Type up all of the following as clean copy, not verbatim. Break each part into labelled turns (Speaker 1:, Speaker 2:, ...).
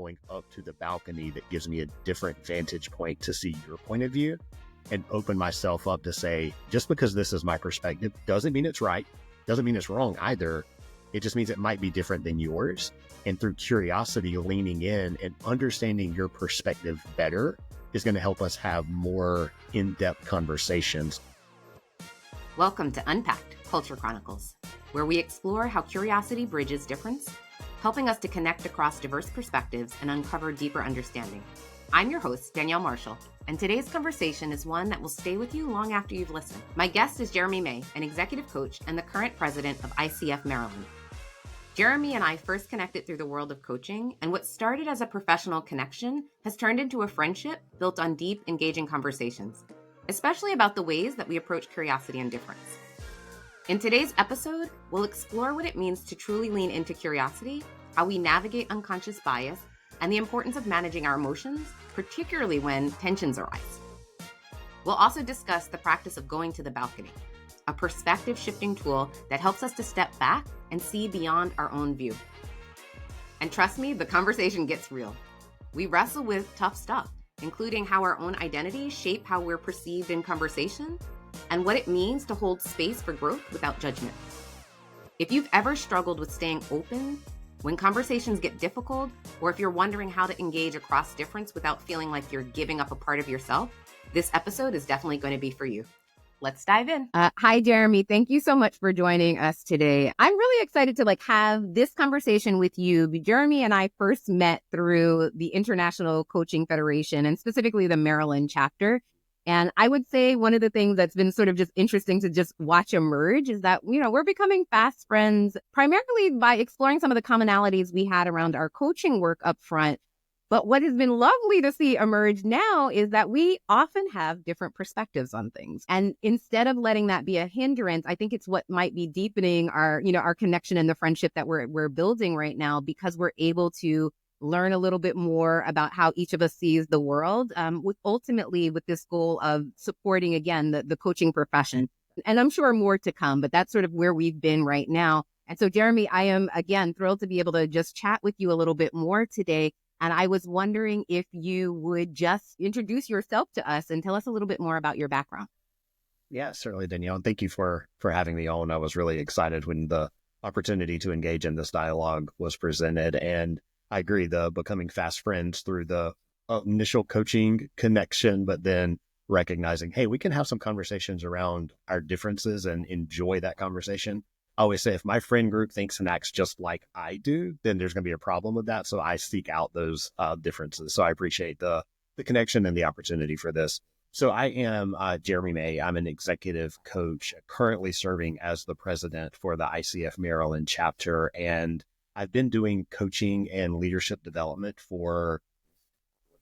Speaker 1: going up to the balcony that gives me a different vantage point to see your point of view and open myself up to say, just because this is my perspective doesn't mean it's right, doesn't mean it's wrong either. It just means it might be different than yours. And through curiosity, leaning in and understanding your perspective better is going to help us have more in-depth conversations.
Speaker 2: Welcome to Unpacked Culture Chronicles, where we explore how curiosity bridges difference, helping us to connect across diverse perspectives and uncover deeper understanding. I'm your host, Danielle Marshall, and today's conversation is one that will stay with you long after you've listened. My guest is Jeremy May, an executive coach and the current president of ICF Maryland. Jeremy and I first connected through the world of coaching, and what started as a professional connection has turned into a friendship built on deep, engaging conversations, especially about the ways that we approach curiosity and difference. In today's episode, we'll explore what it means to truly lean into curiosity, how we navigate unconscious bias, and the importance of managing our emotions, particularly when tensions arise. We'll also discuss the practice of going to the balcony, a perspective shifting tool that helps us to step back and see beyond our own view. And trust me, the conversation gets real. We wrestle with tough stuff, including how our own identities shape how we're perceived in conversation and what it means to hold space for growth without judgment. If you've ever struggled with staying open when conversations get difficult, or if you're wondering how to engage across difference without feeling like you're giving up a part of yourself, this episode is definitely going to be for you. Let's dive in. Hi, Jeremy. Thank you so much for joining us today. I'm really excited to have this conversation with you. Jeremy and I first met through the International Coaching Federation and specifically the Maryland chapter. And I would say one of the things that's been sort of just interesting to just watch emerge is that, we're becoming fast friends primarily by exploring some of the commonalities we had around our coaching work up front. But what has been lovely to see emerge now is that we often have different perspectives on things. And instead of letting that be a hindrance, I think it's what might be deepening our connection and the friendship that we're building right now, because we're able to learn a little bit more about how each of us sees the world, ultimately with this goal of supporting, again, the coaching profession. And I'm sure more to come, but that's sort of where we've been right now. And so, Jeremy, I am, again, thrilled to be able to just chat with you a little bit more today. And I was wondering if you would just introduce yourself to us and tell us a little bit more about your background.
Speaker 1: Yeah, certainly, Danielle. And thank you for having me on. I was really excited when the opportunity to engage in this dialogue was presented. And I agree, the becoming fast friends through the initial coaching connection, but then recognizing, hey, we can have some conversations around our differences and enjoy that conversation. I always say, if my friend group thinks and acts just like I do, then there's going to be a problem with that. So I seek out those differences. So I appreciate the connection and the opportunity for this. So I am Jeremy May. I'm an executive coach, currently serving as the president for the ICF Maryland chapter. And I've been doing coaching and leadership development for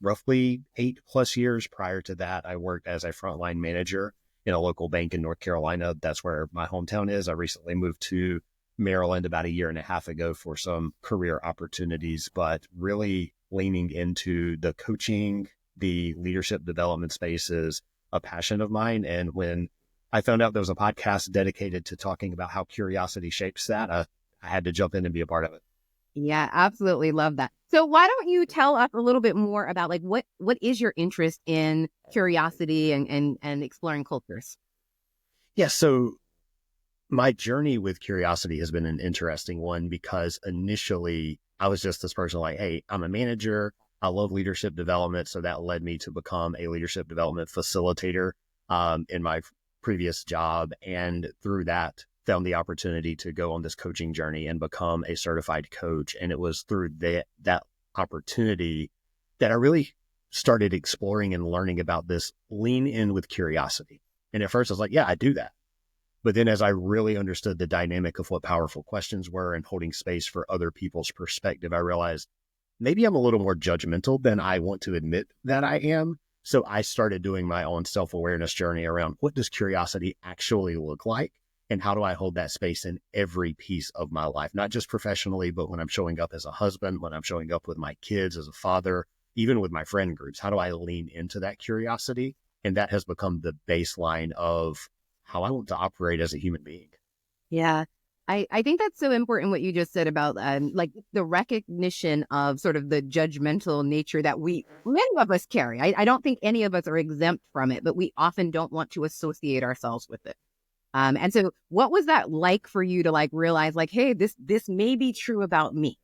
Speaker 1: roughly 8+ years. Prior to that, I worked as a frontline manager in a local bank in North Carolina. That's where my hometown is. I recently moved to Maryland about 1.5 years ago for some career opportunities, but really leaning into the coaching, the leadership development space is a passion of mine. And when I found out there was a podcast dedicated to talking about how curiosity shapes that, I had to jump in and be a part of it.
Speaker 2: Yeah, absolutely love that. So why don't you tell us a little bit more about what is your interest in curiosity and exploring cultures?
Speaker 1: Yeah, so my journey with curiosity has been an interesting one, because initially I was just this person like, hey, I'm a manager. I love leadership development. So that led me to become a leadership development facilitator in my previous job. And through that, found the opportunity to go on this coaching journey and become a certified coach. And it was through that opportunity that I really started exploring and learning about this lean in with curiosity. And at first I was like, yeah, I do that. But then as I really understood the dynamic of what powerful questions were and holding space for other people's perspective, I realized maybe I'm a little more judgmental than I want to admit that I am. So I started doing my own self-awareness journey around, what does curiosity actually look like? And how do I hold that space in every piece of my life, not just professionally, but when I'm showing up as a husband, when I'm showing up with my kids as a father, even with my friend groups, how do I lean into that curiosity? And that has become the baseline of how I want to operate as a human being.
Speaker 2: Yeah. I think that's so important what you just said about like the recognition of sort of the judgmental nature that many of us carry. I don't think any of us are exempt from it, but we often don't want to associate ourselves with it. And so what was that like for you to like realize like, hey, this may be true about me?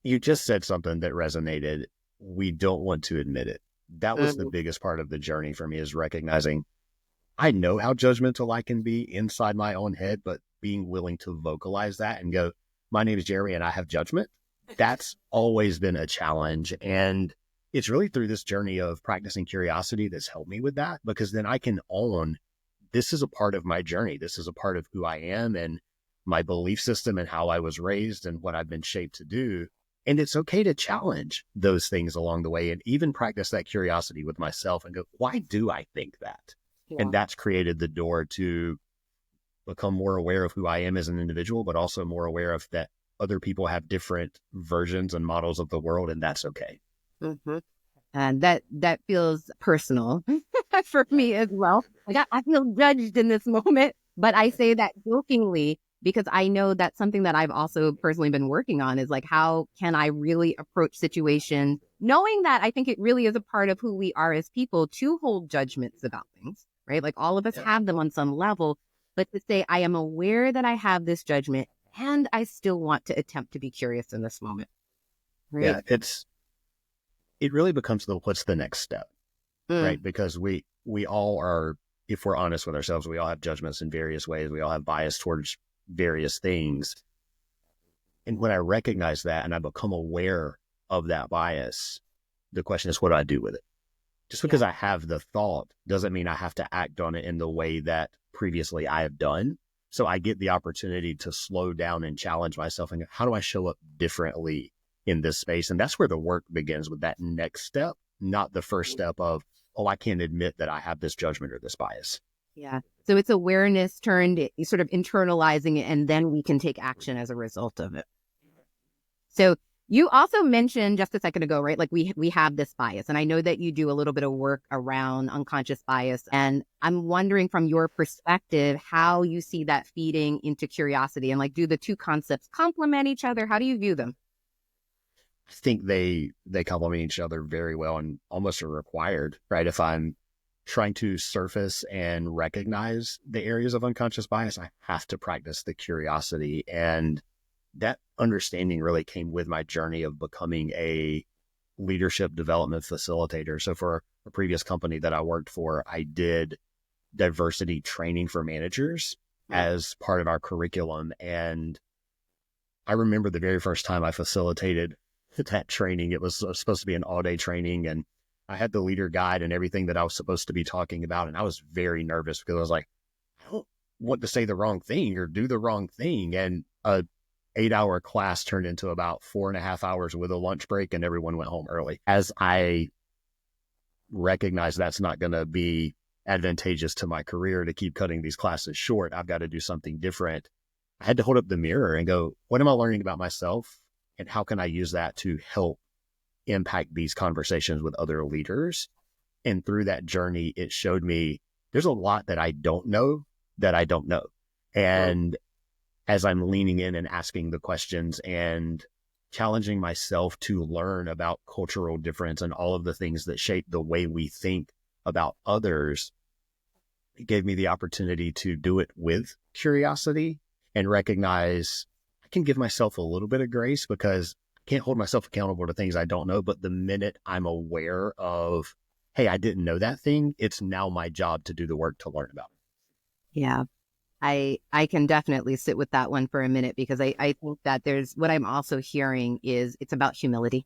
Speaker 1: You just said something that resonated. We don't want to admit it. That was the
Speaker 2: Mm,
Speaker 1: biggest part of the journey for me, is recognizing I know how judgmental I can be inside my own head, but being willing to vocalize that and go, my name is Jeremy and I have judgment. That's always been a challenge. And it's really through this journey of practicing curiosity that's helped me with that, because then I can own this is a part of my journey. This is a part of who I am and my belief system and how I was raised and what I've been shaped to do. And it's okay to challenge those things along the way and even practice that curiosity with myself and go, why do I think that? And
Speaker 2: yeah.
Speaker 1: that's created the door to become more aware of who I am as an individual, but also more aware of that other people have different versions and models of the world, and that's okay.
Speaker 2: Hmm. And that feels personal for me as well. Like I feel judged in this moment, but I say that jokingly because I know that's something that I've also personally been working on is like, how can I really approach situations knowing that I think it really is a part of who we are as people to hold judgments about things, right? Like all of us have them on some level, but to say, I am aware that I have this judgment and I still want to attempt to be curious in this moment, right?
Speaker 1: Yeah, it really becomes what's the next step,
Speaker 2: Mm,
Speaker 1: right? Because we all are, if we're honest with ourselves, we all have judgments in various ways. We all have bias towards various things. And when I recognize that and I become aware of that bias, the question is, what do I do with it? Just because
Speaker 2: yeah.
Speaker 1: I have the thought doesn't mean I have to act on it in the way that previously I have done. So I get the opportunity to slow down and challenge myself and go, how do I show up differently in this space? And that's where the work begins, with that next step, not the first step of, oh, I can't admit that I have this judgment or this bias.
Speaker 2: Yeah. So it's awareness turned sort of internalizing it, and then we can take action as a result of it. So you also mentioned just a second ago, right? Like we have this bias, and I know that you do a little bit of work around unconscious bias, and I'm wondering from your perspective how you see that feeding into curiosity, and like do the two concepts complement each other? How do you view them?
Speaker 1: I think they complement each other very well and almost are required, right? If I'm trying to surface and recognize the areas of unconscious bias, I have to practice the curiosity. And that understanding really came with my journey of becoming a leadership development facilitator. So for a previous company that I worked for, I did diversity training for managers
Speaker 2: Mm,
Speaker 1: as part of our curriculum. And I remember the very first time I facilitated that training. It was supposed to be an all-day training, and I had the leader guide and everything that I was supposed to be talking about. And I was very nervous because I was like, I don't want to say the wrong thing or do the wrong thing. And a 8-hour class turned into about 4.5 hours with a lunch break, and everyone went home early. As I recognized that's not going to be advantageous to my career to keep cutting these classes short, I've got to do something different. I had to hold up the mirror and go, what am I learning about myself? And how can I use that to help impact these conversations with other leaders? And through that journey, it showed me there's a lot that I don't know that I don't know.
Speaker 2: mm,
Speaker 1: And as I'm leaning in and asking the questions and challenging myself to learn about cultural difference and all of the things that shape the way we think about others, it gave me the opportunity to do it with curiosity and recognize I can give myself a little bit of grace because I can't hold myself accountable to things I don't know. But the minute I'm aware of, hey, I didn't know that thing, it's now my job to do the work to learn about it.
Speaker 2: yeah. I can definitely sit with that one for a minute because I think that there's what I'm also hearing is it's about humility,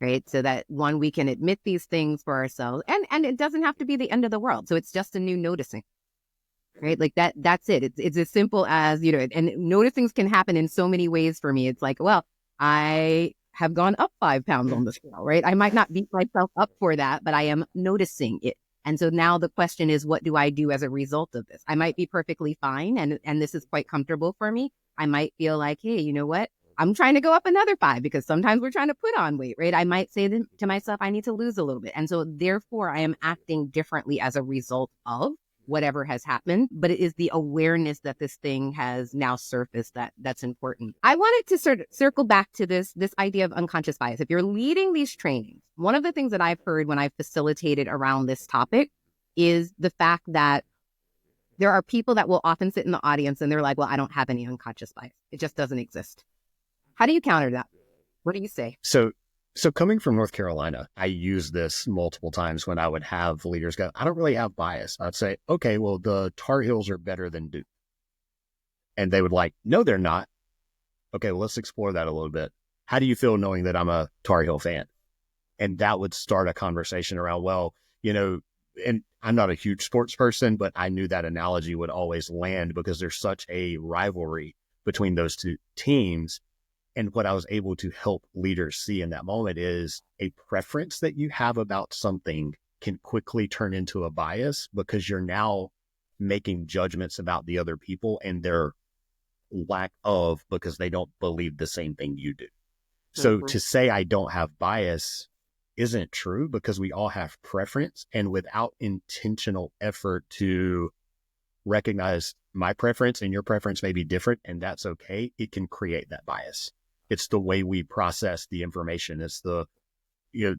Speaker 2: right? So that one, we can admit these things for ourselves and it doesn't have to be the end of the world. So it's just a new noticing, right? Like that's it. It's as simple as, and noticings can happen in so many ways for me. It's like, well, I have gone up 5 pounds on the scale, right? I might not beat myself up for that, but I am noticing it. And so now the question is, what do I do as a result of this? I might be perfectly fine and this is quite comfortable for me. I might feel like, hey, you know what? I'm trying to go up another 5 because sometimes we're trying to put on weight, right? I might say to myself, I need to lose a little bit. And so therefore I am acting differently as a result of. whatever has happened, but it is the awareness that this thing has now surfaced that's important. I wanted to sort of circle back to this idea of unconscious bias. If you're leading these trainings, one of the things that I've heard when I've facilitated around this topic is the fact that there are people that will often sit in the audience and they're like, well, I don't have any unconscious bias. It just doesn't exist. How do you counter that? What do you say?
Speaker 1: So coming from North Carolina, I use this multiple times when I would have leaders go, I don't really have bias. I'd say, okay, well, the Tar Heels are better than Duke. And they would like, no, they're not. Okay, well, let's explore that a little bit. How do you feel knowing that I'm a Tar Heel fan? And that would start a conversation around, well, and I'm not a huge sports person, but I knew that analogy would always land because there's such a rivalry between those two teams. And what I was able to help leaders see in that moment is a preference that you have about something can quickly turn into a bias because you're now making judgments about the other people and their lack of, because they don't believe the same thing you do. So to say I don't have bias isn't true because we all have preference, and without intentional effort to recognize my preference and your preference may be different, and that's okay, it can create that bias. It's the way we process the information. It's the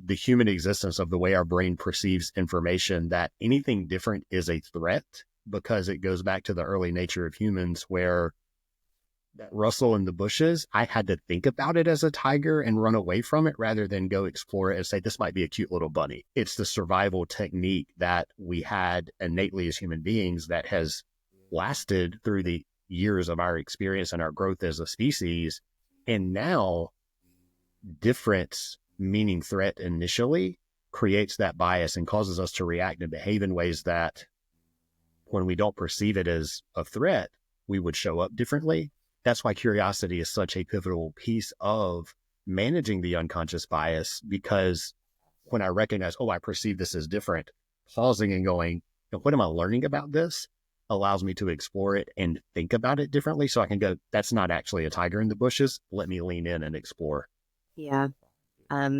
Speaker 1: human existence of the way our brain perceives information, that anything different is a threat, because it goes back to the early nature of humans where that rustle in the bushes, I had to think about it as a tiger and run away from it rather than go explore it and say, this might be a cute little bunny. It's the survival technique that we had innately as human beings that has lasted through the years of our experience and our growth as a species. And now difference, meaning threat initially, creates that bias and causes us to react and behave in ways that when we don't perceive it as a threat, we would show up differently. That's why curiosity is such a pivotal piece of managing the unconscious bias, because when I recognize, I perceive this as different, pausing and going, what am I learning about this, allows me to explore it and think about it differently. So I can go, that's not actually a tiger in the bushes. Let me lean in and explore.
Speaker 2: Yeah.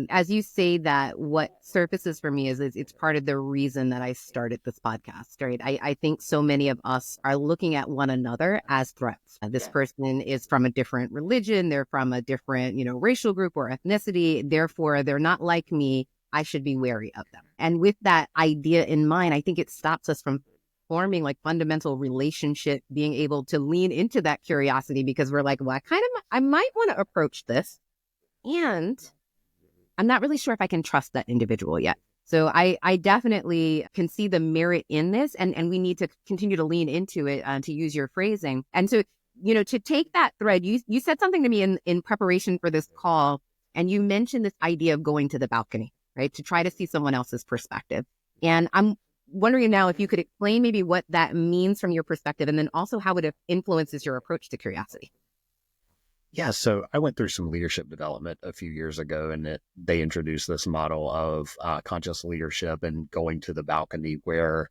Speaker 2: As you say that, what surfaces for me is it's part of the reason that I started this podcast, right? I think so many of us are looking at one another as threats. This person is from a different religion. They're from a different, racial group or ethnicity. Therefore, they're not like me. I should be wary of them. And with that idea in mind, I think it stops us from forming like fundamental relationship, being able to lean into that curiosity, because we're like, well, I might want to approach this. And I'm not really sure if I can trust that individual yet. So I definitely can see the merit in this, and we need to continue to lean into it, to use your phrasing. And so, to take that thread, you said something to me in preparation for this call, and you mentioned this idea of going to the balcony, right? To try to see someone else's perspective. And I'm wondering now if you could explain maybe what that means from your perspective, and then also how it influences your approach to curiosity.
Speaker 1: Yeah, so I went through some leadership development a few years ago, and they introduced this model of conscious leadership and going to the balcony, where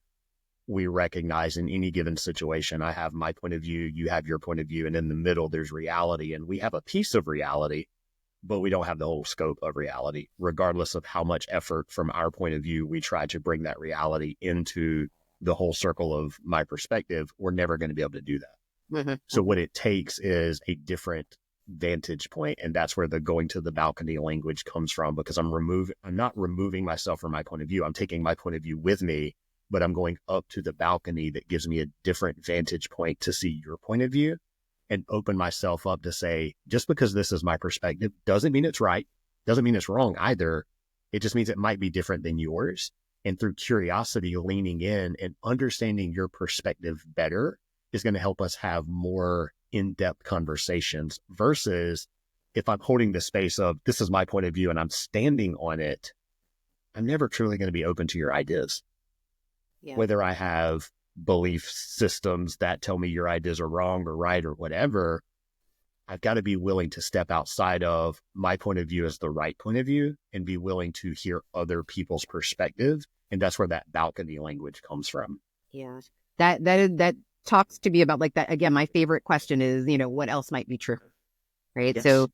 Speaker 1: we recognize in any given situation, I have my point of view, you have your point of view, and in the middle, there's reality. And we have a piece of reality, but we don't have the whole scope of reality, regardless of how much effort from our point of view we try to bring that reality into the whole circle of my perspective. We're never going to be able to do that. Mm-hmm. So what it takes is a different vantage point, and that's where the going to the balcony language comes from, because I'm not removing myself from my point of view. I'm taking my point of view with me, but I'm going up to the balcony that gives me a different vantage point to see your point of view and open myself up to say, just because this is my perspective doesn't mean it's right, doesn't mean it's wrong either. It just means it might be different than yours. And through curiosity, leaning in and understanding your perspective better is going to help us have more in-depth conversations, versus if I'm holding the space of this is my point of view and I'm standing on it, I'm never truly going to be open to your ideas. Yeah. Whether I have belief systems that tell me your ideas are wrong or right or whatever, I've got to be willing to step outside of my point of view as the right point of view and be willing to hear other people's perspective. And that's where that balcony language comes from.
Speaker 2: Yeah. That talks to me about like that. Again, my favorite question is, what else might be true? Right. Yes. So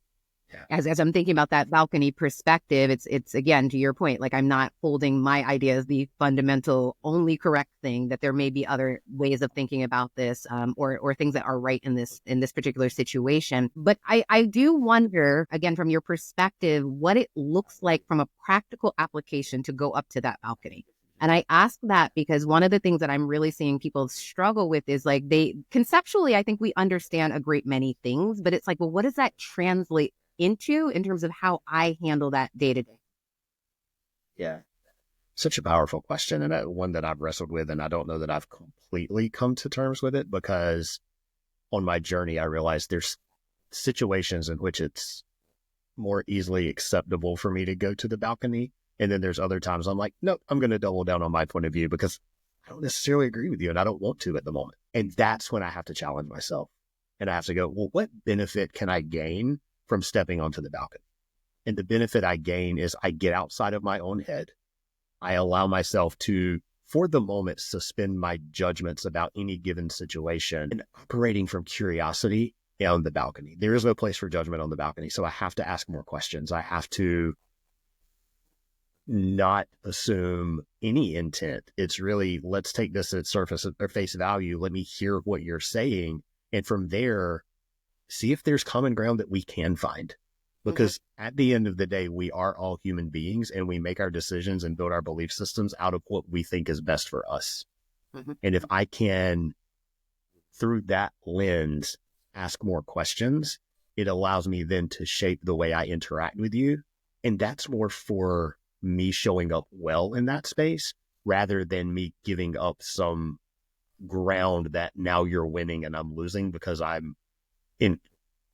Speaker 1: Yeah.
Speaker 2: As I'm thinking about that balcony perspective, it's again, to your point, like I'm not holding my idea as the fundamental only correct thing, that there may be other ways of thinking about this, or things that are right in this particular situation. But I do wonder, again, from your perspective, what it looks like from a practical application to go up to that balcony. And I ask that because one of the things that I'm really seeing people struggle with is like they conceptually, I think we understand a great many things, but it's like, well, what does that translate into in terms of how I handle that day to day?
Speaker 1: Yeah. Such a powerful question, and one that I've wrestled with, and I don't know that I've completely come to terms with it, because on my journey, I realized there's situations in which it's more easily acceptable for me to go to the balcony. And then there's other times I'm like, nope, I'm going to double down on my point of view because I don't necessarily agree with you and I don't want to at the moment. And that's when I have to challenge myself. And I have to go, well, what benefit can I gain from stepping onto the balcony? And the benefit I gain is I get outside of my own head. I allow myself to, for the moment, suspend my judgments about any given situation and operating from curiosity on the balcony. There is no place for judgment on the balcony. So I have to ask more questions. I have to not assume any intent. It's really, let's take this at surface or face value. Let me hear what you're saying. And from there, see if there's common ground that we can find. Because at the end of the day, we are all human beings and we make our decisions and build our belief systems out of what we think is best for us. And if I can, through that lens, ask more questions, it allows me then to shape the way I interact with you. And that's more for me showing up well in that space rather than me giving up some ground that now you're winning and I'm losing because I'm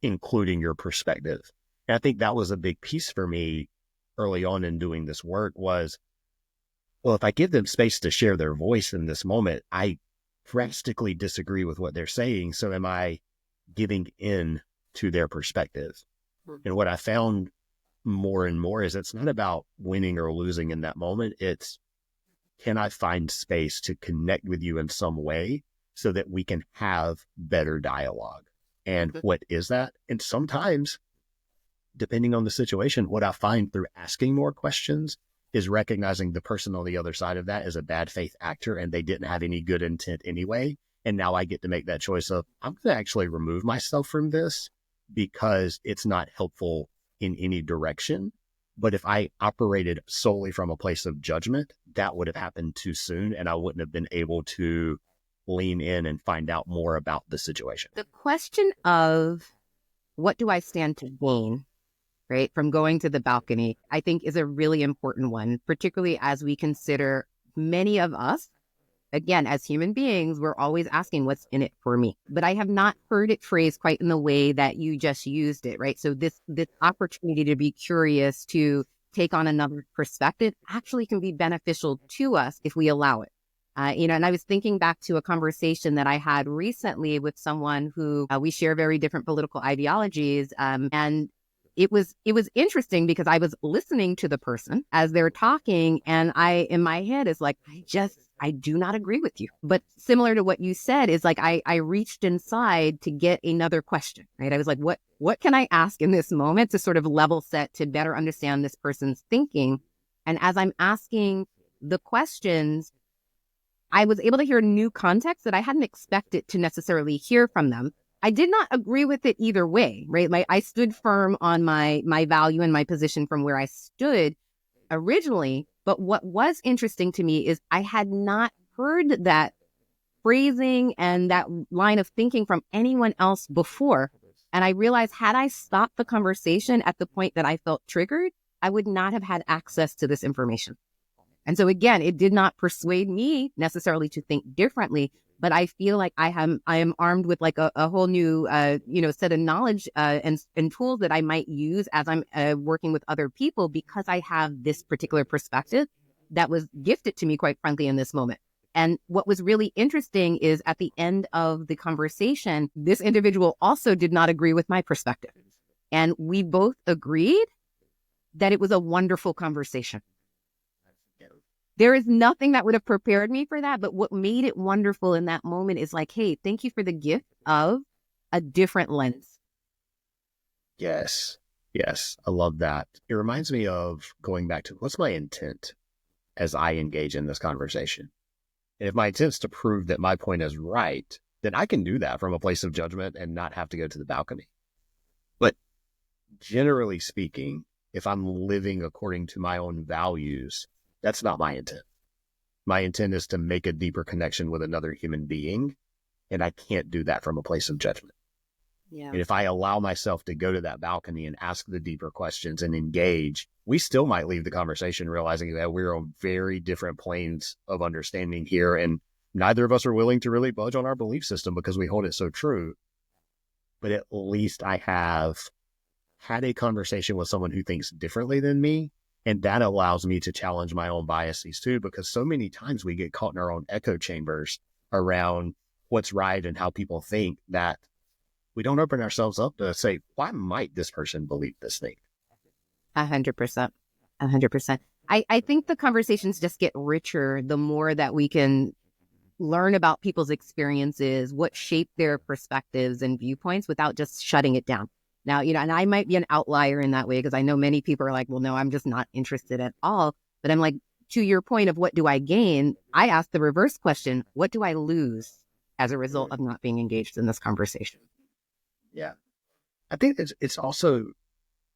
Speaker 1: including your perspective. And I think that was a big piece for me early on in doing this work was, well, if I give them space to share their voice in this moment, I drastically disagree with what they're saying. So am I giving in to their perspective? And what I found more and more is it's not about winning or losing in that moment. It's, can I find space to connect with you in some way so that we can have better dialogue? And what is that? And sometimes, depending on the situation, what I find through asking more questions is recognizing the person on the other side of that is a bad faith actor and they didn't have any good intent anyway. And now I get to make that choice of, I'm going to actually remove myself from this because it's not helpful in any direction. But if I operated solely from a place of judgment, that would have happened too soon and I wouldn't have been able to lean in and find out more about the situation.
Speaker 2: The question of what do I stand to gain, right, from going to the balcony, I think is a really important one, particularly as we consider many of us, again, as human beings, we're always asking what's in it for me. But I have not heard it phrased quite in the way that you just used it, right? So this opportunity to be curious, to take on another perspective actually can be beneficial to us if we allow it. And I was thinking back to a conversation that I had recently with someone who we share very different political ideologies. And it was interesting because I was listening to the person as they're talking. And in my head is like, I do not agree with you. But similar to what you said is like, I reached inside to get another question, right? I was like, what can I ask in this moment to sort of level set to better understand this person's thinking? And as I'm asking the questions, I was able to hear new context that I hadn't expected to necessarily hear from them. I did not agree with it either way, right? I stood firm on my value and my position from where I stood originally. But what was interesting to me is I had not heard that phrasing and that line of thinking from anyone else before. And I realized had I stopped the conversation at the point that I felt triggered, I would not have had access to this information. And so again, it did not persuade me necessarily to think differently, but I feel like I am armed with like a whole new, set of knowledge and tools that I might use as I'm working with other people because I have this particular perspective that was gifted to me, quite frankly, in this moment. And what was really interesting is at the end of the conversation, this individual also did not agree with my perspective. And we both agreed that it was a wonderful conversation. There is nothing that would have prepared me for that. But what made it wonderful in that moment is like, hey, thank you for the gift of a different lens.
Speaker 1: Yes. Yes, I love that. It reminds me of going back to what's my intent as I engage in this conversation. And if my intent is to prove that my point is right, then I can do that from a place of judgment and not have to go to the balcony. But generally speaking, if I'm living according to my own values, that's not my intent. My intent is to make a deeper connection with another human being, and I can't do that from a place of judgment.
Speaker 2: Yeah.
Speaker 1: And if I allow myself to go to that balcony and ask the deeper questions and engage, we still might leave the conversation realizing that we're on very different planes of understanding here. And neither of us are willing to really budge on our belief system because we hold it so true. But at least I have had a conversation with someone who thinks differently than me. And that allows me to challenge my own biases too, because so many times we get caught in our own echo chambers around what's right and how people think that we don't open ourselves up to say, why might this person believe this thing?
Speaker 2: 100%. 100%. I think the conversations just get richer the more that we can learn about people's experiences, what shaped their perspectives and viewpoints without just shutting it down. Now, and I might be an outlier in that way because I know many people are like, well, no, I'm just not interested at all. But I'm like, to your point of what do I gain? I ask the reverse question, what do I lose as a result of not being engaged in this conversation?
Speaker 1: Yeah. I think it's also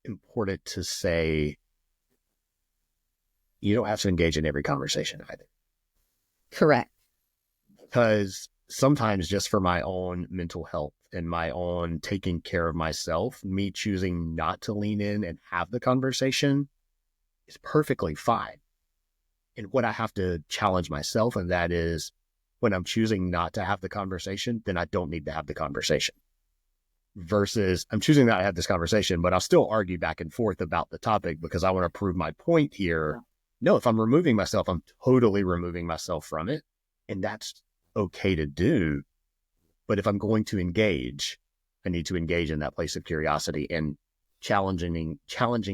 Speaker 1: important to say you don't have to engage in every conversation either.
Speaker 2: Correct.
Speaker 1: Because sometimes just for my own mental health and my own taking care of myself, me choosing not to lean in and have the conversation is perfectly fine. And what I have to challenge myself, and that is when I'm choosing not to have the conversation, then I don't need to have the conversation. Versus I'm choosing not to have this conversation, but I'll still argue back and forth about the topic because I want to prove my point here. No, if I'm removing myself, I'm totally removing myself from it. And that's okay to do. But if I'm going to engage, I need to engage in that place of curiosity and challenging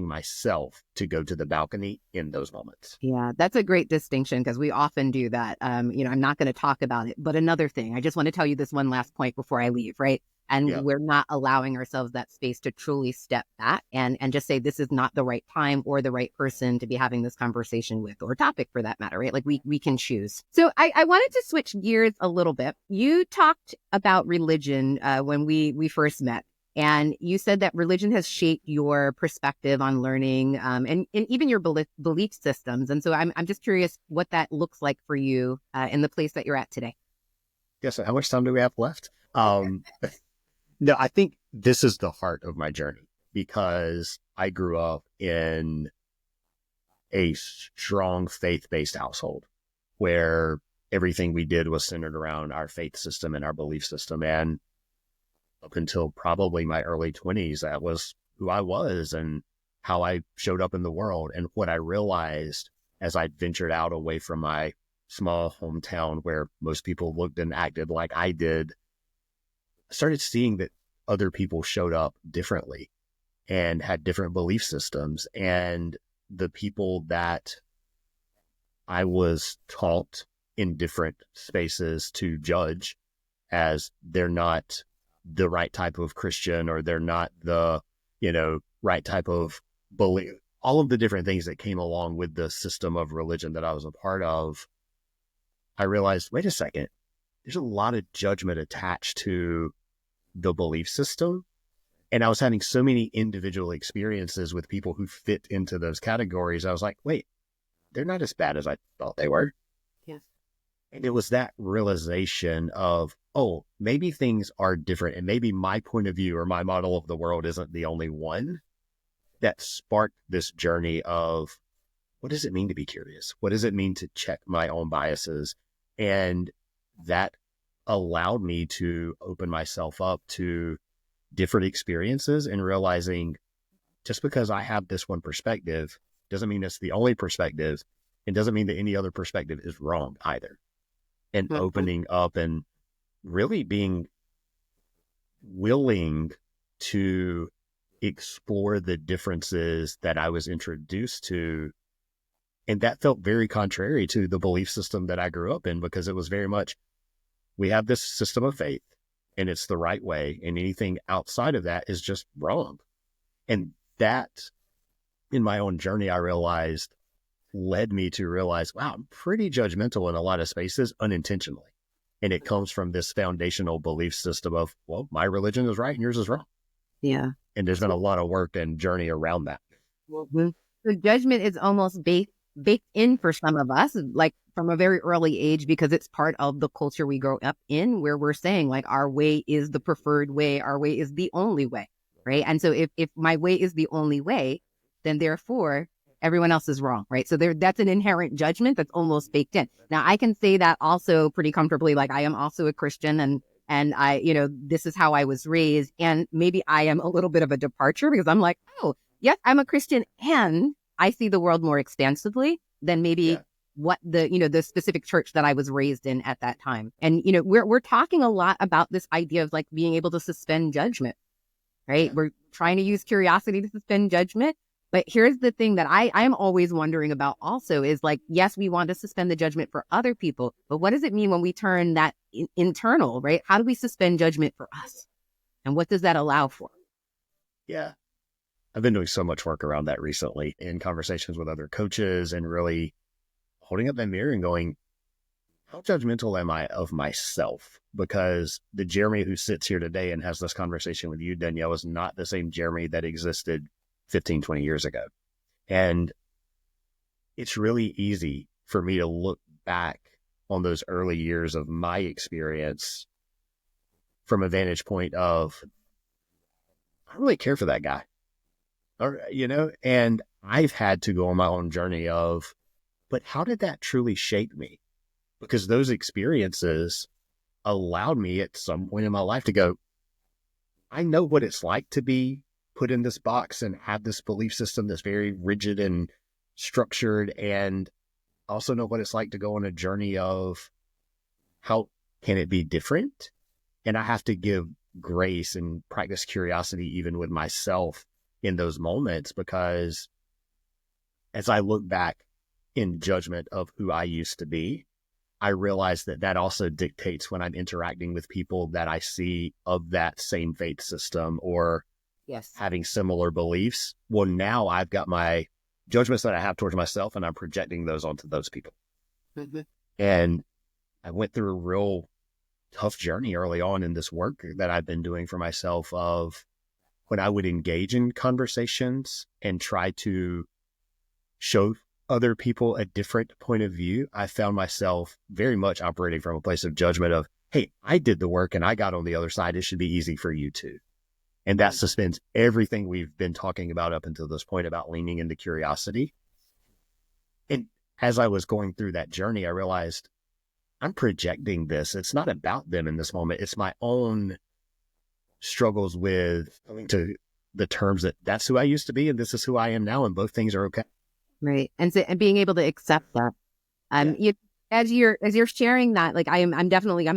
Speaker 1: myself to go to the balcony in those moments.
Speaker 2: Yeah, that's a great distinction because we often do that. I'm not going to talk about it, but another thing, I just want to tell you this one last point before I leave, right? And we're not allowing ourselves that space to truly step back and just say, this is not the right time or the right person to be having this conversation with, or topic for that matter, right? Like we can choose. So I wanted to switch gears a little bit. You talked about religion when we first met. And you said that religion has shaped your perspective on learning and even your belief systems. And so I'm just curious what that looks like for you in the place that you're at today.
Speaker 1: Yeah, so how much time do we have left? No, I think this is the heart of my journey because I grew up in a strong faith-based household where everything we did was centered around our faith system and our belief system. And up until probably my early 20s, that was who I was and how I showed up in the world. And what I realized as I ventured out away from my small hometown where most people looked and acted like I did, I started seeing that other people showed up differently and had different belief systems. And the people that I was taught in different spaces to judge as they're not the right type of Christian or they're not the, right type of belief, all of the different things that came along with the system of religion that I was a part of, I realized, wait a second, there's a lot of judgment attached to the belief system. And I was having so many individual experiences with people who fit into those categories. I was like, wait, they're not as bad as I thought they were.
Speaker 2: Yes.
Speaker 1: And it was that realization of, oh, maybe things are different. And maybe my point of view or my model of the world isn't the only one that sparked this journey of what does it mean to be curious? What does it mean to check my own biases? And that allowed me to open myself up to different experiences and realizing just because I have this one perspective doesn't mean it's the only perspective. It doesn't mean that any other perspective is wrong either. And opening up and really being willing to explore the differences that I was introduced to. And that felt very contrary to the belief system that I grew up in because it was very much, we have this system of faith and it's the right way. And anything outside of that is just wrong. And that in my own journey, I realized led me to realize, wow, I'm pretty judgmental in a lot of spaces unintentionally. And it comes from this foundational belief system of, well, my religion is right and yours is wrong.
Speaker 2: Yeah.
Speaker 1: And there's been a lot of work and journey around that.
Speaker 2: Mm-hmm. So judgment is almost baked in for some of us, like from a very early age, because it's part of the culture we grow up in, where we're saying like our way is the preferred way, our way is the only way, right? And so if my way is the only way, then therefore everyone else is wrong, right? So that's an inherent judgment that's almost baked in. Now I can say that also pretty comfortably, like I am also a Christian, and I, this is how I was raised, and maybe I am a little bit of a departure because I'm like, oh, yes, I'm a Christian and I see the world more expansively than maybe what the specific church that I was raised in at that time. And, we're talking a lot about this idea of like being able to suspend judgment, right? Yeah. We're trying to use curiosity to suspend judgment. But here's the thing that I'm always wondering about also is like, yes, we want to suspend the judgment for other people, but what does it mean when we turn that internal, right? How do we suspend judgment for us? And what does that allow for?
Speaker 1: Yeah. I've been doing so much work around that recently in conversations with other coaches and really holding up that mirror and going, how judgmental am I of myself? Because the Jeremy who sits here today and has this conversation with you, Danielle, is not the same Jeremy that existed 15, 20 years ago. And it's really easy for me to look back on those early years of my experience from a vantage point of, I don't really care for that guy. Or, and I've had to go on my own journey of, but how did that truly shape me? Because those experiences allowed me at some point in my life to go, I know what it's like to be put in this box and have this belief system that's very rigid and structured, and also know what it's like to go on a journey of how can it be different? And I have to give grace and practice curiosity even with myself in those moments, because as I look back in judgment of who I used to be, I realize that also dictates when I'm interacting with people that I see of that same faith system or having similar beliefs. Well, now I've got my judgments that I have towards myself, and I'm projecting those onto those people. Mm-hmm. And I went through a real tough journey early on in this work that I've been doing for myself of when I would engage in conversations and try to show other people a different point of view, I found myself very much operating from a place of judgment of, hey, I did the work and I got on the other side. It should be easy for you too. And that suspends everything we've been talking about up until this point about leaning into curiosity. And as I was going through that journey, I realized I'm projecting this. It's not about them in this moment. It's my own struggles with coming to the terms that that's who I used to be and this is who I am now, and both things are okay.
Speaker 2: Right. And so, and being able to accept that. As you're sharing that, like I'm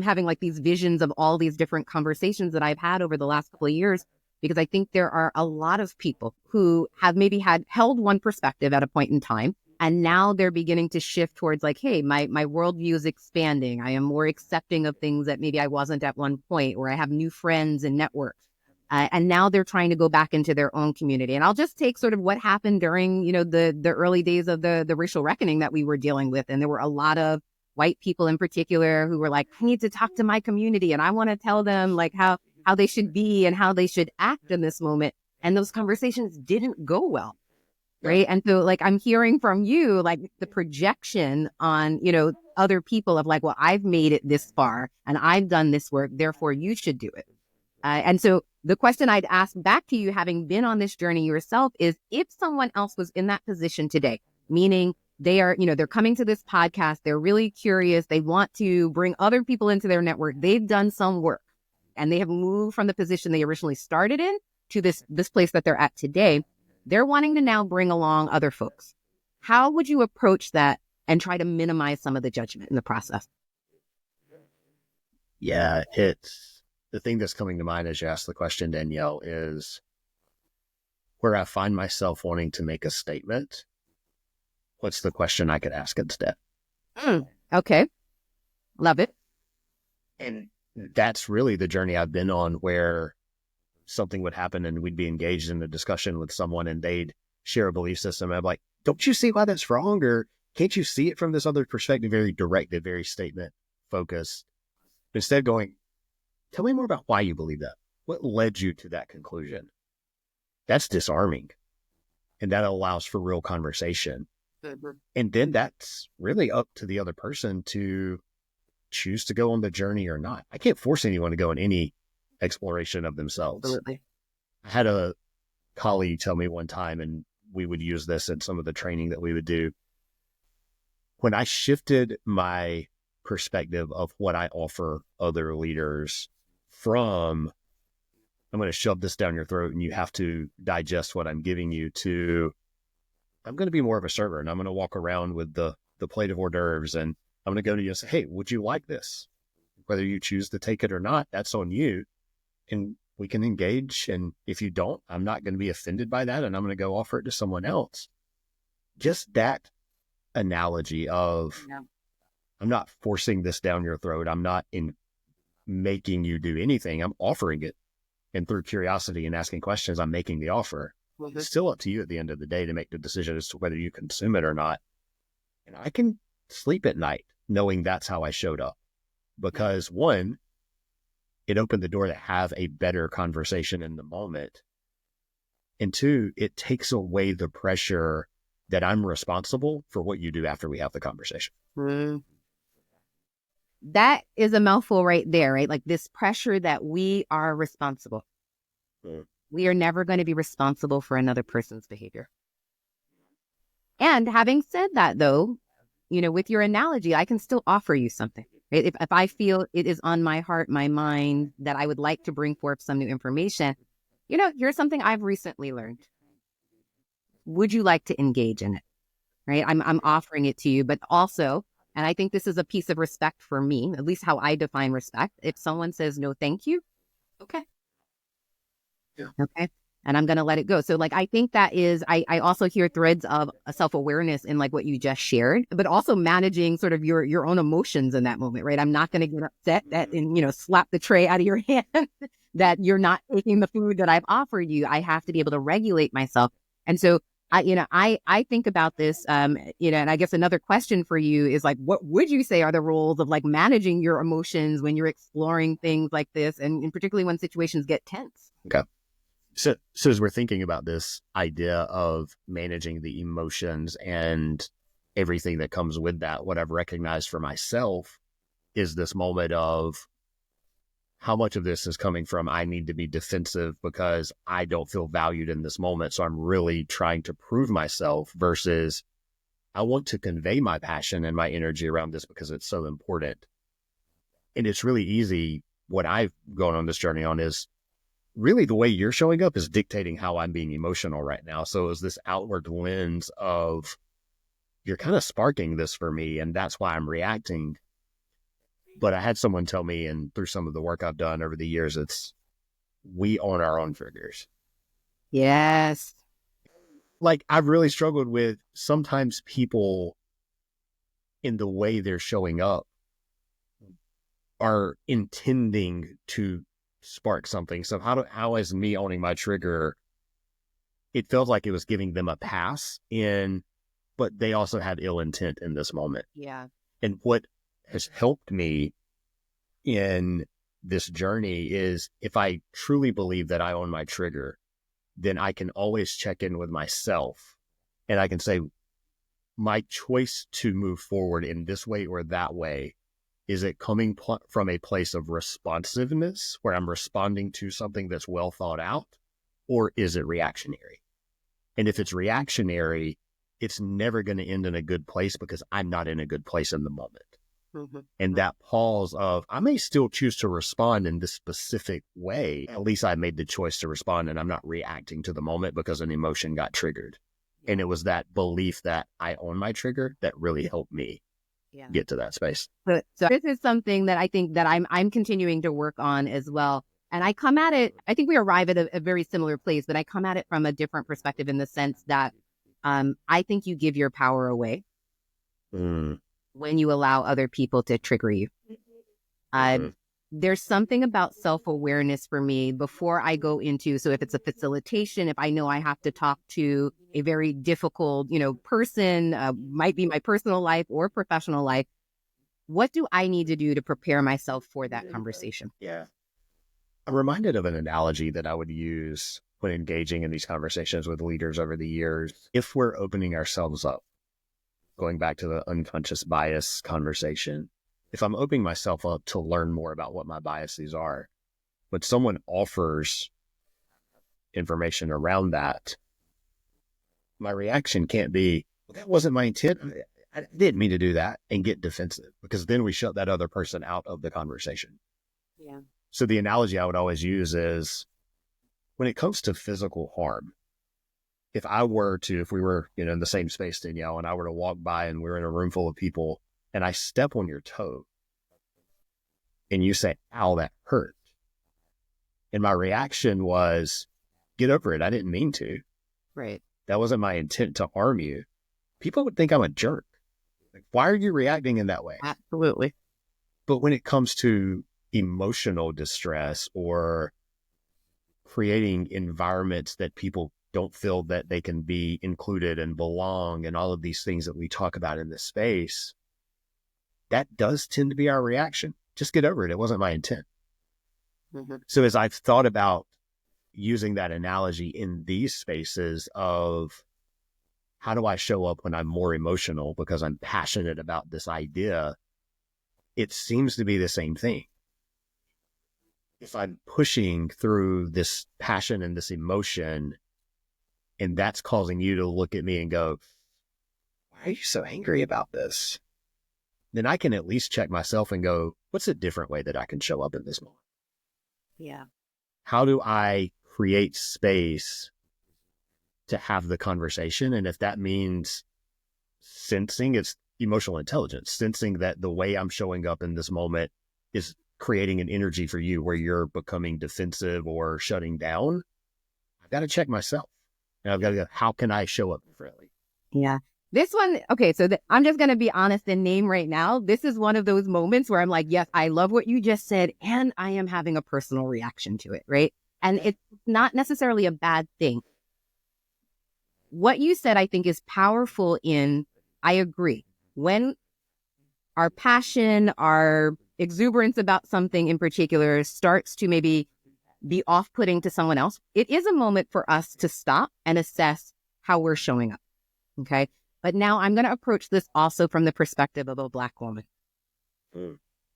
Speaker 2: having like these visions of all these different conversations that I've had over the last couple of years, because I think there are a lot of people who have maybe held one perspective at a point in time, and now they're beginning to shift towards like, hey, my worldview is expanding. I am more accepting of things that maybe I wasn't at one point, or I have new friends and networks. And now they're trying to go back into their own community. And I'll just take sort of what happened during, the early days of the racial reckoning that we were dealing with. And there were a lot of white people in particular who were like, I need to talk to my community and I want to tell them like how they should be and how they should act in this moment. And those conversations didn't go well. Right. And so like, I'm hearing from you, like the projection on, other people of like, well, I've made it this far and I've done this work, therefore you should do it. And so the question I'd ask back to you, having been on this journey yourself, is if someone else was in that position today, meaning they are, they're coming to this podcast, they're really curious, they want to bring other people into their network, they've done some work and they have moved from the position they originally started in to this place that they're at today, they're wanting to now bring along other folks. How would you approach that and try to minimize some of the judgment in the process?
Speaker 1: Yeah, the thing that's coming to mind as you ask the question, Danielle, is where I find myself wanting to make a statement. What's the question I could ask instead?
Speaker 2: Okay. Love it.
Speaker 1: And that's really the journey I've been on, where something would happen and we'd be engaged in a discussion with someone and they'd share a belief system. And I'm like, don't you see why that's wrong? Or can't you see it from this other perspective? Very directed, very statement focused. Instead going, tell me more about why you believe that. What led you to that conclusion? That's disarming. And that allows for real conversation. And then that's really up to the other person to choose to go on the journey or not. I can't force anyone to go on any exploration of themselves.
Speaker 2: Absolutely.
Speaker 1: I had a colleague tell me one time, and we would use this in some of the training that we would do. When I shifted my perspective of what I offer other leaders from, I'm going to shove this down your throat and you have to digest what I'm giving you, to I'm going to be more of a server, and I'm going to walk around with the plate of hors d'oeuvres, and I'm going to go to you and say, hey, would you like this? Whether you choose to take it or not, that's on you. And we can engage. And if you don't, I'm not going to be offended by that. And I'm going to go offer it to someone else. Just that analogy of, I'm not forcing this down your throat. I'm not making you do anything. I'm offering it. And through curiosity and asking questions, I'm making the offer. It's still up to you at the end of the day to make the decision as to whether you consume it or not. And I can sleep at night knowing that's how I showed up. Because one, it opened the door to have a better conversation in the moment. And two, it takes away the pressure that I'm responsible for what you do after we have the conversation.
Speaker 2: That is a mouthful right there, right? Like this pressure that we are responsible. We are never going to be responsible for another person's behavior. And having said that, though, with your analogy, I can still offer you something. Right? If I feel it is on my heart, my mind, that I would like to bring forth some new information, here's something I've recently learned. Would you like to engage in it? Right? I'm offering it to you, but also, and I think this is a piece of respect for me, at least how I define respect. If someone says no, thank you, okay.
Speaker 1: Yeah.
Speaker 2: Okay. And I'm going to let it go. So I think that is, I also hear threads of self-awareness in what you just shared, but also managing sort of your own emotions in that moment, right? I'm not going to get upset and slap the tray out of your hand that you're not taking the food that I've offered you. I have to be able to regulate myself. And so I think about this, and I guess another question for you is what would you say are the roles of managing your emotions when you're exploring things like this, and particularly when situations get tense?
Speaker 1: Okay. So as we're thinking about this idea of managing the emotions and everything that comes with that, what I've recognized for myself is this moment of how much of this is coming from I need to be defensive because I don't feel valued in this moment. So I'm really trying to prove myself versus I want to convey my passion and my energy around this because it's so important. And it's really easy. What I've gone on this journey on is really the way you're showing up is dictating how I'm being emotional right now. So it's this outward lens of you're kind of sparking this for me, and that's why I'm reacting. But I had someone tell me, and through some of the work I've done over the years, it's we own our own triggers.
Speaker 2: Yes.
Speaker 1: I've really struggled with sometimes people in the way they're showing up are intending to spark something. So how is me owning my trigger? It felt like it was giving them a pass but they also had ill intent in this moment.
Speaker 2: Yeah.
Speaker 1: And what has helped me in this journey is if I truly believe that I own my trigger, then I can always check in with myself and I can say, my choice to move forward in this way or that way, is it coming from a place of responsiveness where I'm responding to something that's well thought out, or is it reactionary? And if it's reactionary, it's never going to end in a good place because I'm not in a good place in the moment. Mm-hmm. And that pause of, I may still choose to respond in this specific way. At least I made the choice to respond and I'm not reacting to the moment because an emotion got triggered. And it was that belief that I own my trigger that really helped me get to that space.
Speaker 2: So this is something that I think that I'm continuing to work on as well. And I come at it, I think we arrive at a very similar place, but I come at it from a different perspective in the sense that I think you give your power away when you allow other people to trigger you. there's something about self-awareness for me before I go into, so if it's a facilitation, if I know I have to talk to a very difficult, person, might be my personal life or professional life, what do I need to do to prepare myself for that conversation?
Speaker 1: Yeah. I'm reminded of an analogy that I would use when engaging in these conversations with leaders over the years. If we're opening ourselves up, going back to the unconscious bias conversation, if I'm opening myself up to learn more about what my biases are, but someone offers information around that, my reaction can't be, well, that wasn't my intent. I didn't mean to do that, and get defensive, because then we shut that other person out of the conversation.
Speaker 2: Yeah.
Speaker 1: So the analogy I would always use is, when it comes to physical harm, if we were, in the same space, Danielle, and I were to walk by and we're in a room full of people and I step on your toe and you say, ow, that hurt. And my reaction was, get over it. I didn't mean to.
Speaker 2: Right.
Speaker 1: That wasn't my intent to harm you. People would think I'm a jerk. Like, why are you reacting in that way?
Speaker 2: Absolutely.
Speaker 1: But when it comes to emotional distress or creating environments that people don't feel that they can be included and belong, and all of these things that we talk about in this space, that does tend to be our reaction. Just get over it. It wasn't my intent.
Speaker 2: Mm-hmm.
Speaker 1: So as I've thought about using that analogy in these spaces of, how do I show up when I'm more emotional because I'm passionate about this idea? It seems to be the same thing. If I'm pushing through this passion and this emotion, and that's causing you to look at me and go, why are you so angry about this? Then I can at least check myself and go, what's a different way that I can show up in this moment?
Speaker 2: Yeah.
Speaker 1: How do I create space to have the conversation? And if that means sensing, it's emotional intelligence, sensing that the way I'm showing up in this moment is creating an energy for you where you're becoming defensive or shutting down. I've got to check myself. And I've got to go, how can I show up differently?
Speaker 2: Yeah. This one, okay, so I'm just going to be honest and name right now. This is one of those moments where I'm like, yes, I love what you just said, and I am having a personal reaction to it, right? And it's not necessarily a bad thing. What you said, I think, is powerful I agree. When our passion, our exuberance about something in particular starts to maybe be off-putting to someone else, it is a moment for us to stop and assess how we're showing up, okay? But now I'm going to approach this also from the perspective of a Black woman.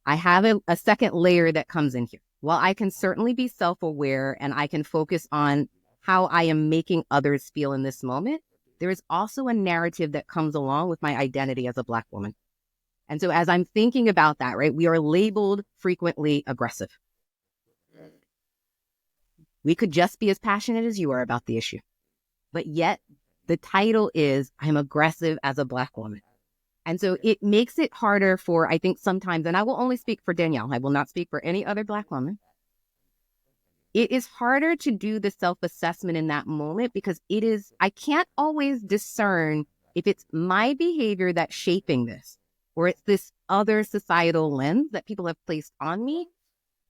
Speaker 2: I have a second layer that comes in here. While I can certainly be self-aware and I can focus on how I am making others feel in this moment, there is also a narrative that comes along with my identity as a Black woman. And so as I'm thinking about that, right, we are labeled frequently aggressive. We could just be as passionate as you are about the issue. But yet the title is, I'm aggressive as a Black woman. And so it makes it harder for, I think sometimes, and I will only speak for Danielle, I will not speak for any other Black woman. It is harder to do the self-assessment in that moment because I can't always discern if it's my behavior that's shaping this, or it's this other societal lens that people have placed on me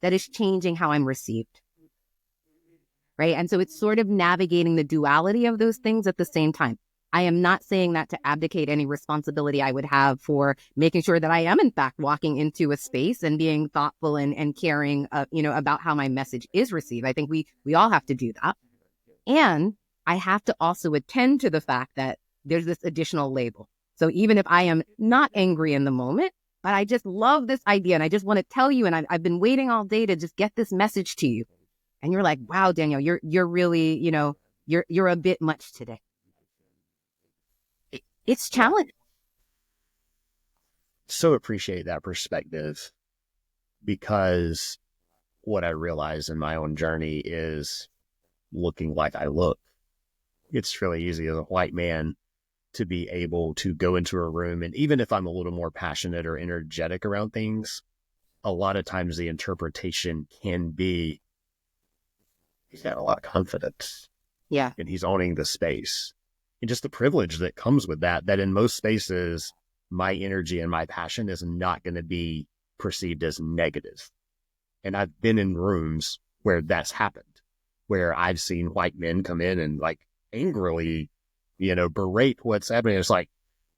Speaker 2: that is changing how I'm received. Right. And so it's sort of navigating the duality of those things at the same time. I am not saying that to abdicate any responsibility I would have for making sure that I am, in fact, walking into a space and being thoughtful and caring, about how my message is received. I think we all have to do that. And I have to also attend to the fact that there's this additional label. So even if I am not angry in the moment, but I just love this idea and I just want to tell you, and I've been waiting all day to just get this message to you. And you're like, wow, Danielle, you're really, you're a bit much today. It's challenging.
Speaker 1: So appreciate that perspective, because what I realize in my own journey is looking like I look. It's really easy as a white man to be able to go into a room, and even if I'm a little more passionate or energetic around things, a lot of times the interpretation can be, he's got a lot of confidence.
Speaker 2: Yeah.
Speaker 1: And he's owning the space. And just the privilege that comes with that in most spaces, my energy and my passion is not going to be perceived as negative. And I've been in rooms where that's happened, where I've seen white men come in and like angrily, berate what's happening. It's like,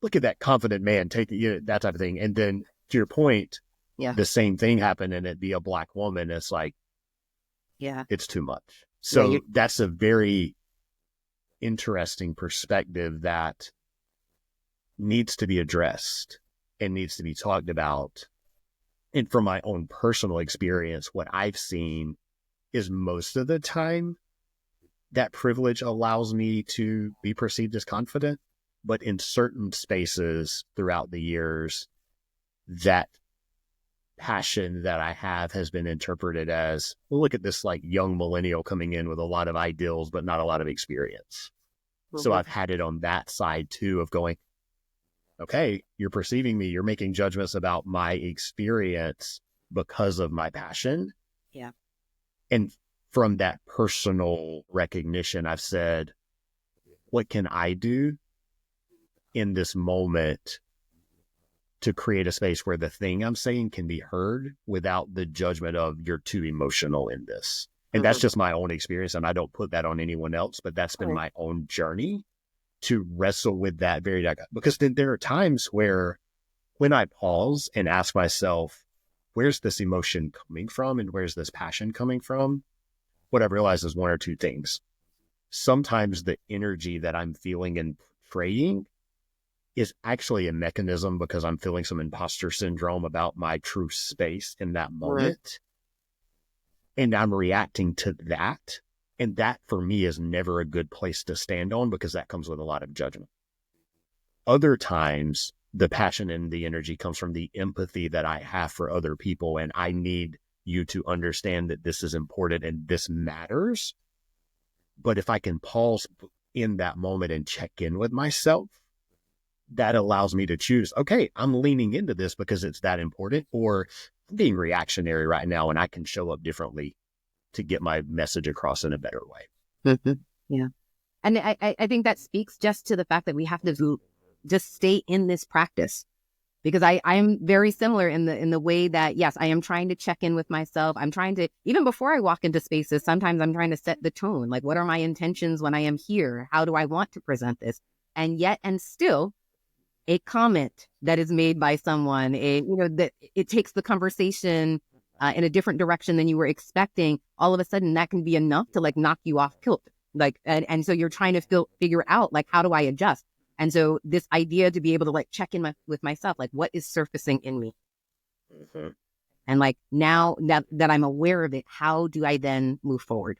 Speaker 1: look at that confident man, take that type of thing. And then to your point, the same thing happened and it be a Black woman. It's like, it's too much. So that's a very interesting perspective that needs to be addressed and needs to be talked about. And from my own personal experience, what I've seen is most of the time that privilege allows me to be perceived as confident. But in certain spaces throughout the years, that passion that I have has been interpreted as, well, look at this like young millennial coming in with a lot of ideals, but not a lot of experience. Mm-hmm. So I've had it on that side too of going, okay, you're perceiving me, you're making judgments about my experience because of my passion.
Speaker 2: Yeah.
Speaker 1: And from that personal recognition, I've said, what can I do in this moment to create a space where the thing I'm saying can be heard without the judgment of you're too emotional in this. And that's just my own experience. And I don't put that on anyone else, but that's been my own journey to wrestle with that because then there are times where when I pause and ask myself, where's this emotion coming from? And where's this passion coming from? What I've realized is one or two things. Sometimes the energy that I'm feeling and portraying is actually a mechanism because I'm feeling some imposter syndrome about my true space in that moment. And I'm reacting to that. And that for me is never a good place to stand on because that comes with a lot of judgment. Other times, the passion and the energy comes from the empathy that I have for other people. And I need you to understand that this is important and this matters. But if I can pause in that moment and check in with myself, that allows me to choose, okay, I'm leaning into this because it's that important, or I'm being reactionary right now and I can show up differently to get my message across in a better way.
Speaker 2: Yeah. And I think that speaks just to the fact that we have to just stay in this practice, because I'm very similar in the way that, yes, I am trying to check in with myself. I'm trying to, even before I walk into spaces, sometimes I'm trying to set the tone. Like, what are my intentions when I am here? How do I want to present this? And still a comment that is made by someone, that it takes the conversation in a different direction than you were expecting. All of a sudden, that can be enough to like knock you off kilter. Like, and so you're trying to figure out like, how do I adjust? And so this idea to be able to like check in with myself, like what is surfacing in me, and like now that I'm aware of it, how do I then move forward?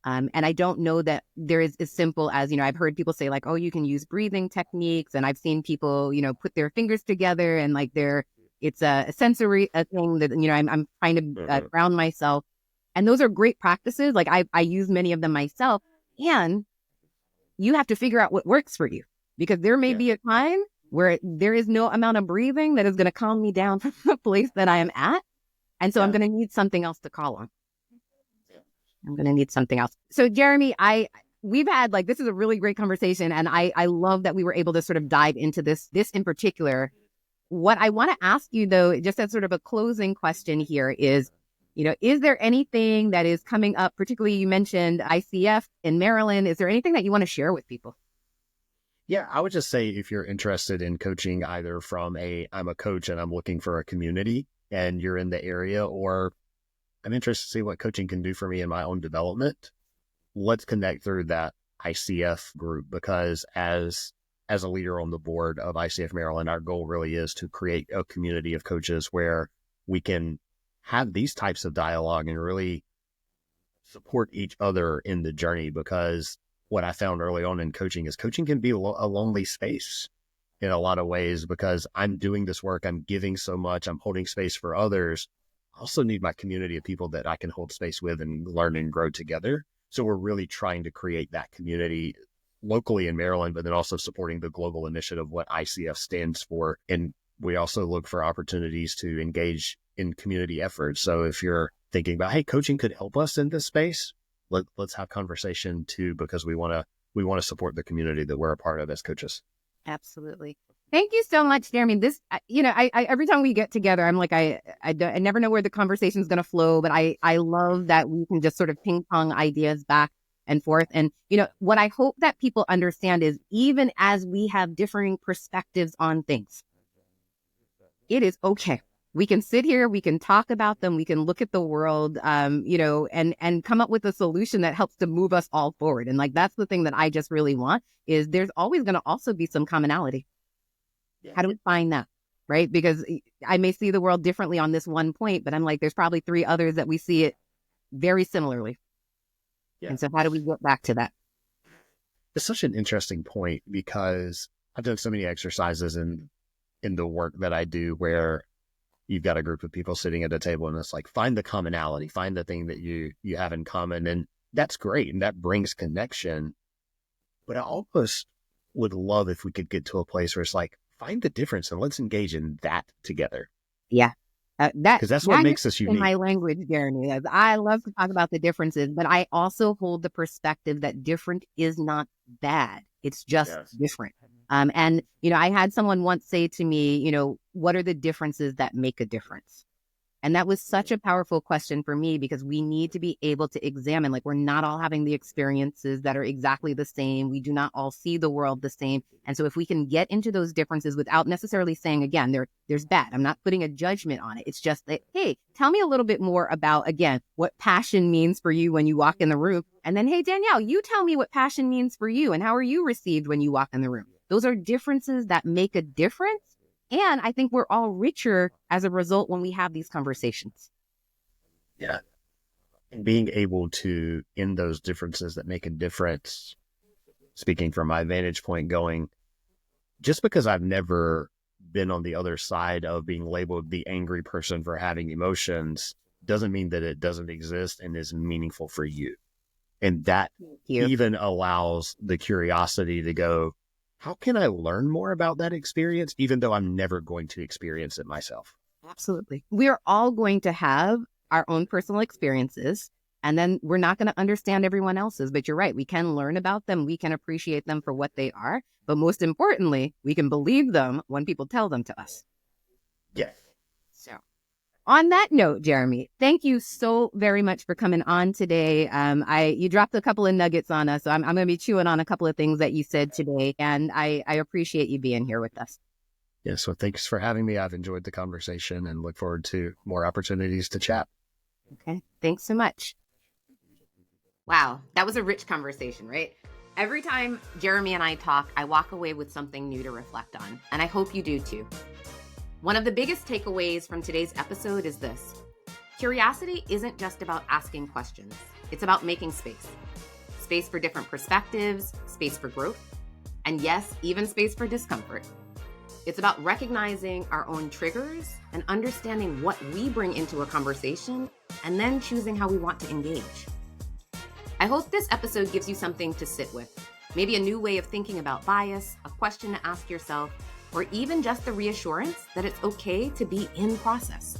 Speaker 2: And I don't know that there is as simple as, I've heard people say like, oh, you can use breathing techniques. And I've seen people, put their fingers together and like it's a sensory thing that, I'm trying to ground myself. And those are great practices. Like I use many of them myself, and you have to figure out what works for you, because there may be a time where there is no amount of breathing that is going to calm me down from the place that I am at. And so I'm going to need something else to call on. I'm going to need something else. So Jeremy, we've had like, this is a really great conversation. And I love that we were able to sort of dive into this in particular. What I want to ask you though, just as sort of a closing question here is, is there anything that is coming up, particularly you mentioned ICF in Maryland. Is there anything that you want to share with people?
Speaker 1: Yeah, I would just say if you're interested in coaching, either from I'm a coach and I'm looking for a community and you're in the area, or I'm interested to see what coaching can do for me in my own development, let's connect through that ICF group, because as a leader on the board of ICF Maryland, our goal really is to create a community of coaches where we can have these types of dialogue and really support each other in the journey. Because what I found early on in coaching is coaching can be a lonely space in a lot of ways, because I'm doing this work, I'm giving so much, I'm holding space for others. I also need my community of people that I can hold space with and learn and grow together. So we're really trying to create that community locally in Maryland, but then also supporting the global initiative, what ICF stands for. And we also look for opportunities to engage in community efforts. So if you're thinking about, hey, coaching could help us in this space, let's have conversation too, because we want to support the community that we're a part of as coaches.
Speaker 2: Absolutely. Thank you so much, Jeremy. This, I every time we get together, I'm like, I never know where the conversation's going to flow, but I love that we can just sort of ping pong ideas back and forth. And, what I hope that people understand is even as we have differing perspectives on things, it is okay. We can sit here, we can talk about them, we can look at the world, and come up with a solution that helps to move us all forward. And like, that's the thing that I just really want is there's always going to also be some commonality. How do we find that? Right? Because I may see the world differently on this one point, but I'm like, there's probably 3 others that we see it very similarly. Yeah. And so how do we get back to that?
Speaker 1: It's such an interesting point because I've done so many exercises in the work that I do where you've got a group of people sitting at a table and it's like, find the commonality, find the thing that you have in common. And that's great. And that brings connection. But I almost would love if we could get to a place where it's like, find the difference and let's engage in that together.
Speaker 2: Yeah.
Speaker 1: Because that's what makes us unique.
Speaker 2: In my language, Jeremy. I love to talk about the differences, but I also hold the perspective that different is not bad. It's just different. And, I had someone once say to me, what are the differences that make a difference? And that was such a powerful question for me because we need to be able to examine, like, we're not all having the experiences that are exactly the same. We do not all see the world the same. And so if we can get into those differences without necessarily saying, again, there's bad. I'm not putting a judgment on it. It's just that, hey, tell me a little bit more about, again, what passion means for you when you walk in the room. And then, hey, Danielle, you tell me what passion means for you and how are you received when you walk in the room? Those are differences that make a difference. And I think we're all richer as a result when we have these conversations.
Speaker 1: Yeah. And being able to, in those differences that make a difference, speaking from my vantage point, going, just because I've never been on the other side of being labeled the angry person for having emotions, doesn't mean that it doesn't exist and is meaningful for you. And that even allows the curiosity to go, how can I learn more about that experience, even though I'm never going to experience it myself?
Speaker 2: Absolutely. We're all going to have our own personal experiences, and then we're not going to understand everyone else's. But you're right. We can learn about them. We can appreciate them for what they are. But most importantly, we can believe them when people tell them to us.
Speaker 1: Yes.
Speaker 2: So on that note, Jeremy, thank you so very much for coming on today. You dropped a couple of nuggets on us, so I'm going to be chewing on a couple of things that you said today, and I appreciate you being here with us.
Speaker 1: Yeah, so thanks for having me. I've enjoyed the conversation and look forward to more opportunities to chat.
Speaker 2: Okay, thanks so much. Wow, that was a rich conversation, right? Every time Jeremy and I talk, I walk away with something new to reflect on, and I hope you do too. One of the biggest takeaways from today's episode is this. Curiosity isn't just about asking questions. It's about making space. Space for different perspectives, space for growth, and yes, even space for discomfort. It's about recognizing our own triggers and understanding what we bring into a conversation and then choosing how we want to engage. I hope this episode gives you something to sit with, maybe a new way of thinking about bias, a question to ask yourself, or even just the reassurance that it's okay to be in process.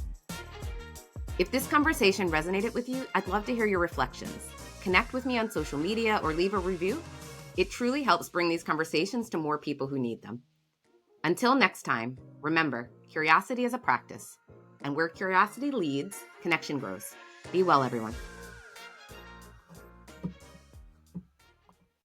Speaker 2: If this conversation resonated with you, I'd love to hear your reflections. Connect with me on social media or leave a review. It truly helps bring these conversations to more people who need them. Until next time, remember, curiosity is a practice, and where curiosity leads, connection grows. Be well, everyone.